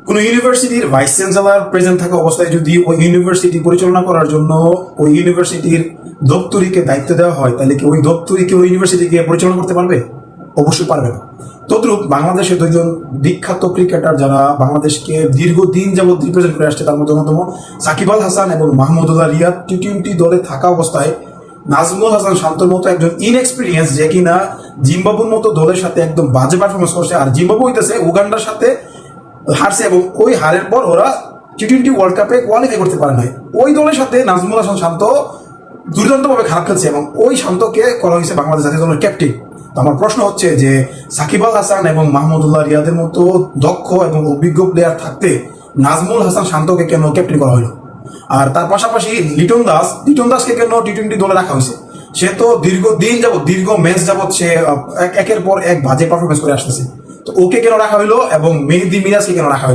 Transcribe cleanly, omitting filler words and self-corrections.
কোন ইউনিভার্সিটির vice chancellor present থাকা অবস্থায় যদি ওই ইউনিভার্সিটি পরিচালনা করার জন্য ওই ইউনিভার্সিটির দপ্তরিকে দায়িত্ব দেওয়া হয়, তাহলে কি ওই দপ্তরিকে ওই ইউনিভার্সিটিকে পরিচালনা করতে পারবে? অবশ্যই পারবে না। তদ্রুপ বাংলাদেশের দুইজন বিখ্যাত ক্রিকেটার যারা বাংলাদেশকে দীর্ঘদিন যাবৎ রিপ্রেজেন্ট করে আসছে, তার মধ্যে অন্যতম সাকিব আল হাসান এবং মাহমুদুল্লাহ রিয়াদ টি-20 দলে থাকা অবস্থায় নাজমুল হাসান শান্তর মতো একজন ইনএক্সপিরিয়েন্স, যে কিনা জিম্বাবুর মতো দলের সাথে একদম বাজে পারফরমেন্স করছে, আর জিম্বাবু হইতেছে উগান্ডার সাথে হারছে এবং ওই হারের পর ওরা টি-20 ওয়ার্ল্ড কাপে কোয়ালিফাই করতে পারে নাই। ওই দলের সাথে নাজমুল হাসান শান্ত দুর্দান্তভাবে খারাপ খেলছে এবং ওই শান্তকে করা হয়েছে বাংলাদেশ জাতীয় দলের ক্যাপ্টেন। তো আমার প্রশ্ন হচ্ছে যে সাকিব আল হাসান এবং মাহমুদুল্লাহ রিয়াদের মতো দক্ষ এবং অভিজ্ঞ প্লেয়ার থাকতে নাজমুল হাসান শান্তকে কেন ক্যাপ্টেন করা হলো? আর তার পাশাপাশি লিটন দাসকে কেন টি-20 দলে রাখা হয়েছে? সে তো দীর্ঘদিন যাবত, দীর্ঘ ম্যাচ যাবত সে একের পর এক বাজে পারফরমেন্স করে আসতেছে। তো ওকে কেন রাখা হইলো এবং মেহেদী মিরাজকে কেন রাখা হইলো?